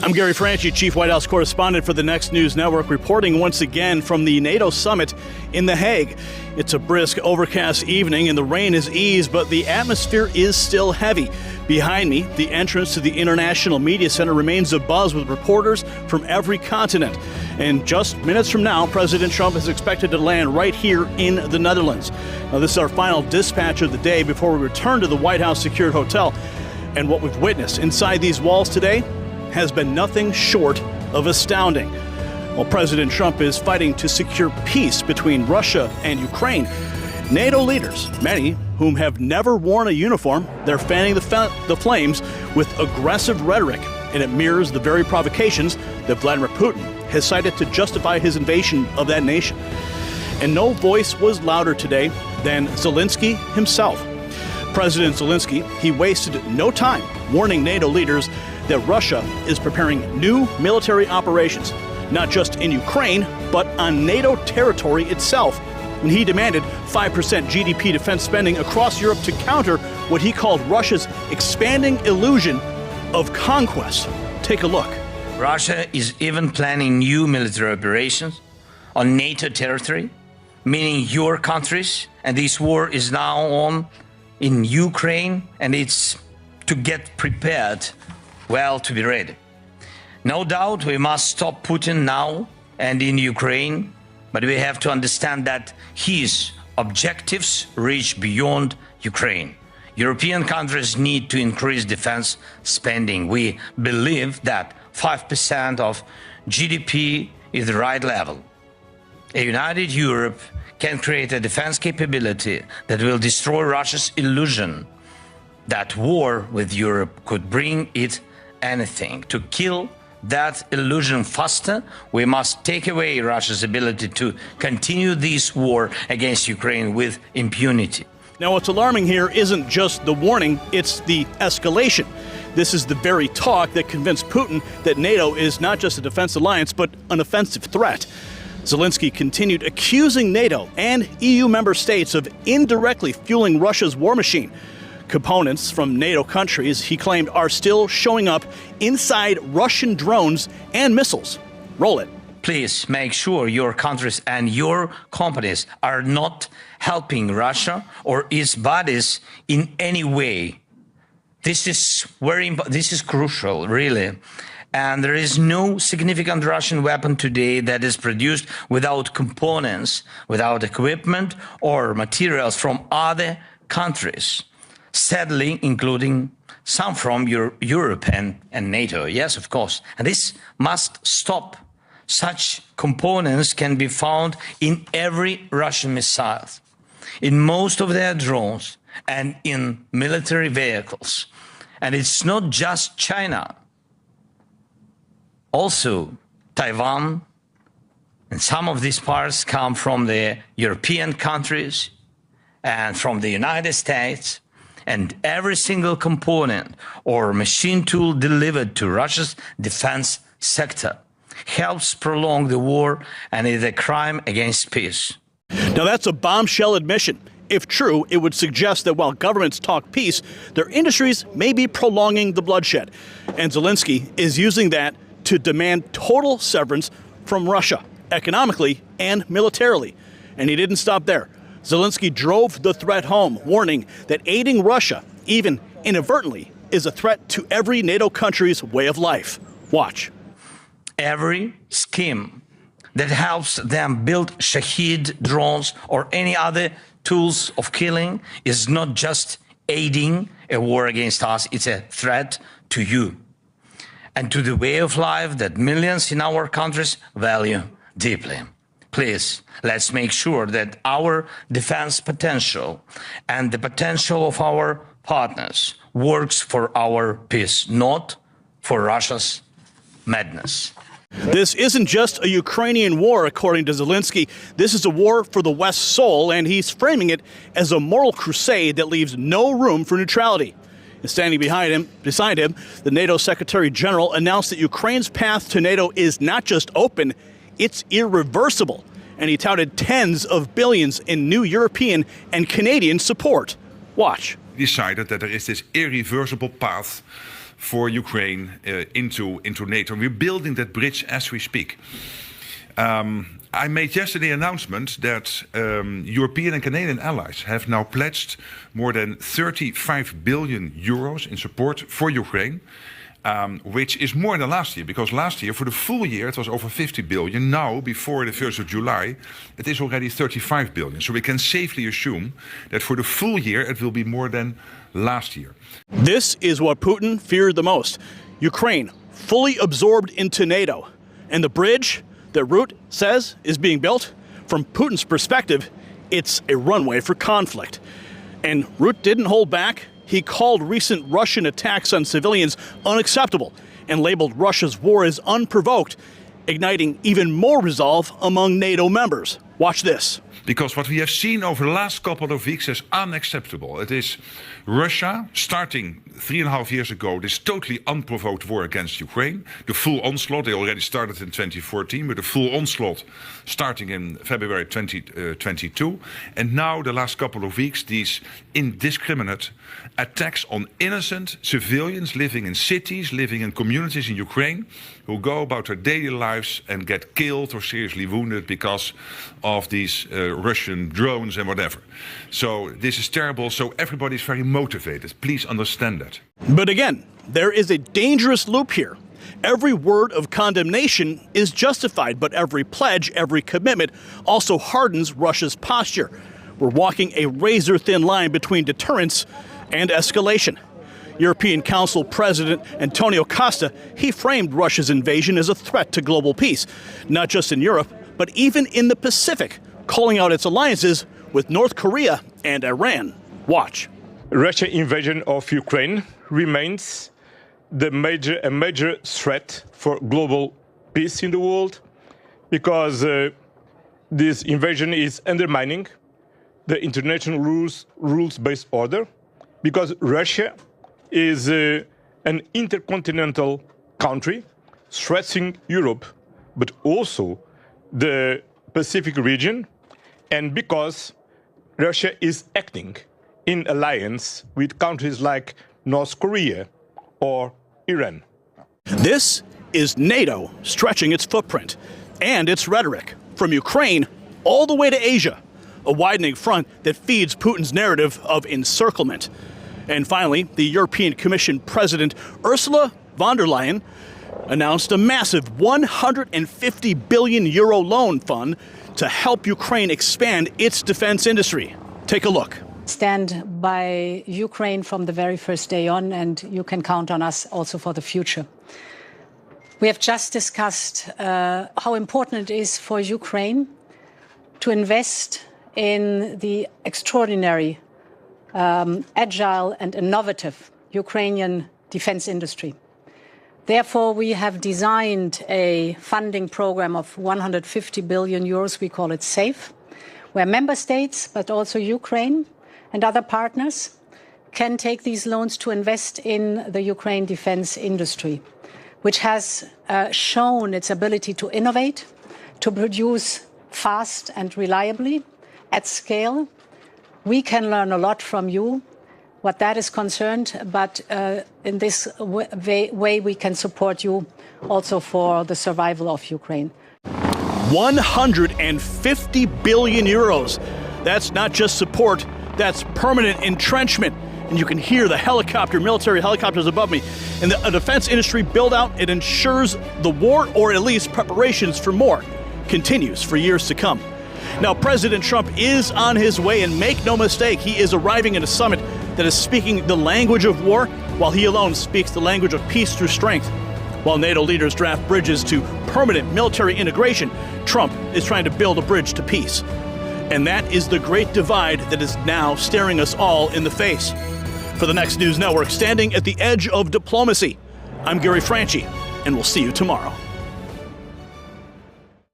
I'm Gary Franchi, Chief White House Correspondent for the Next News Network, reporting once again from the NATO Summit in The Hague. It's a brisk, overcast evening and the rain has eased, but the atmosphere is still heavy. Behind me, the entrance to the International Media Center remains abuzz with reporters from every continent. And just minutes from now, President Trump is expected to land right here in the Netherlands. Now, this is our final dispatch of the day before we return to the White House secured hotel. And what we've witnessed inside these walls today has been nothing short of astounding. While President Trump is fighting to secure peace between Russia and Ukraine, NATO leaders, many whom have never worn a uniform, they're fanning the flames with aggressive rhetoric, and it mirrors the very provocations that Vladimir Putin has cited to justify his invasion of that nation. And no voice was louder today than Zelensky himself. President Zelensky, he wasted no time warning NATO leaders that Russia is preparing new military operations, not just in Ukraine, but on NATO territory itself. And he demanded 5% GDP defense spending across Europe to counter what he called Russia's expanding illusion of conquest. Take a look. Russia is even planning new military operations on NATO territory, meaning your countries, and this war is now on in Ukraine, and it's to get prepared, well, to be ready. No doubt we must stop Putin now and in Ukraine, but we have to understand that his objectives reach beyond Ukraine. European countries need to increase defense spending. We believe that 5% of GDP is the right level. A united Europe can create a defense capability that will destroy Russia's illusion that war with Europe could bring it anything. To kill that illusion faster, we must take away Russia's ability to continue this war against Ukraine with impunity. Now, what's alarming here isn't just the warning, it's the escalation. This is the very talk that convinced Putin that NATO is not just a defense alliance, but an offensive threat. Zelensky continued accusing NATO and EU member states of indirectly fueling Russia's war machine. Components from NATO countries, he claimed, are still showing up inside Russian drones and missiles. Roll it. Please make sure your countries and your companies are not helping Russia or its bodies in any way. This is crucial, really. And there is no significant Russian weapon today that is produced without components, without equipment or materials from other countries. Sadly, including some from Europe and NATO. Yes, of course. And this must stop. Such components can be found in every Russian missile, in most of their drones, and in military vehicles. And it's not just China. Also, Taiwan and some of these parts come from the European countries and from the United States. And every single component or machine tool delivered to Russia's defense sector helps prolong the war and is a crime against peace. Now, that's a bombshell admission. If true, it would suggest that while governments talk peace, their industries may be prolonging the bloodshed. And Zelensky is using that to demand total severance from Russia, economically and militarily. And he didn't stop there. Zelensky drove the threat home, warning that aiding Russia, even inadvertently, is a threat to every NATO country's way of life. Watch. Every scheme that helps them build Shahid drones or any other tools of killing is not just aiding a war against us, it's a threat to you and to the way of life that millions in our countries value deeply. Please, let's make sure that our defense potential and the potential of our partners works for our peace, not for Russia's madness. This isn't just a Ukrainian war, according to Zelensky. This is a war for the West's soul, and he's framing it as a moral crusade that leaves no room for neutrality. And standing beside him, the NATO Secretary General announced that Ukraine's path to NATO is not just open, it's irreversible. And he touted tens of billions in new European and Canadian support. Watch. Decided that there is this irreversible path for Ukraine into NATO. We're building that bridge as we speak. I made yesterday an announcement that European and Canadian allies have now pledged more than 35 billion euros in support for Ukraine, which is more than last year, because last year, for the full year, it was over 50 billion. Now, before the 1st of July, it is already 35 billion. So we can safely assume that for the full year, it will be more than last year. This is what Putin feared the most. Ukraine fully absorbed into NATO. And the bridge that Rutte says is being built, from Putin's perspective, it's a runway for conflict. And Rutte didn't hold back. He called recent Russian attacks on civilians unacceptable and labeled Russia's war as unprovoked, igniting even more resolve among NATO members. Watch this. Because what we have seen over the last couple of weeks is unacceptable. It is Russia starting 3.5 years ago this totally unprovoked war against Ukraine. The full onslaught, they already started in 2014, but the full onslaught starting in February 2022. And now the last couple of weeks, these indiscriminate attacks on innocent civilians living in cities, living in communities in Ukraine, who go about their daily lives and get killed or seriously wounded because of these Russian drones and whatever. So this is terrible. So everybody's very motivated. Please understand that. But again, there is a dangerous loop here. Every word of condemnation is justified, but every pledge, every commitment also hardens Russia's posture. We're walking a razor-thin line between deterrence and escalation. European Council President Antonio Costa, he framed Russia's invasion as a threat to global peace, not just in Europe, but even in the Pacific, calling out its alliances with North Korea and Iran. Watch. Russia's invasion of Ukraine remains a major threat for global peace in the world, because this invasion is undermining the international rules-based order, because Russia is an intercontinental country threatening Europe, but also the Pacific region, and because Russia is acting in alliance with countries like North Korea or Iran. This is NATO stretching its footprint and its rhetoric from Ukraine all the way to Asia, a widening front that feeds Putin's narrative of encirclement. And finally, the European Commission President Ursula von der Leyen announced a massive 150 billion euro loan fund to help Ukraine expand its defense industry. Take a look. Stand by Ukraine from the very first day on, and you can count on us also for the future. We have just discussed how important it is for Ukraine to invest in the extraordinary, agile and innovative Ukrainian defense industry. Therefore, we have designed a funding program of 150 billion euros, we call it SAFE, where member states, but also Ukraine and other partners, can take these loans to invest in the Ukraine defense industry, which has shown its ability to innovate, to produce fast and reliably at scale. We can learn a lot from you, what that is concerned, but in this way we can support you also for the survival of Ukraine. 150 billion euros. That's not just support, that's permanent entrenchment. And you can hear the military helicopters above me. And the defense industry build out, it ensures the war, or at least preparations for more, continues for years to come. Now, President Trump is on his way, and make no mistake, he is arriving at a summit that is speaking the language of war, while he alone speaks the language of peace through strength. While NATO leaders draft bridges to permanent military integration, Trump is trying to build a bridge to peace. And that is the great divide that is now staring us all in the face. For the Next News Network, standing at the edge of diplomacy, I'm Franchi, and we'll see you tomorrow.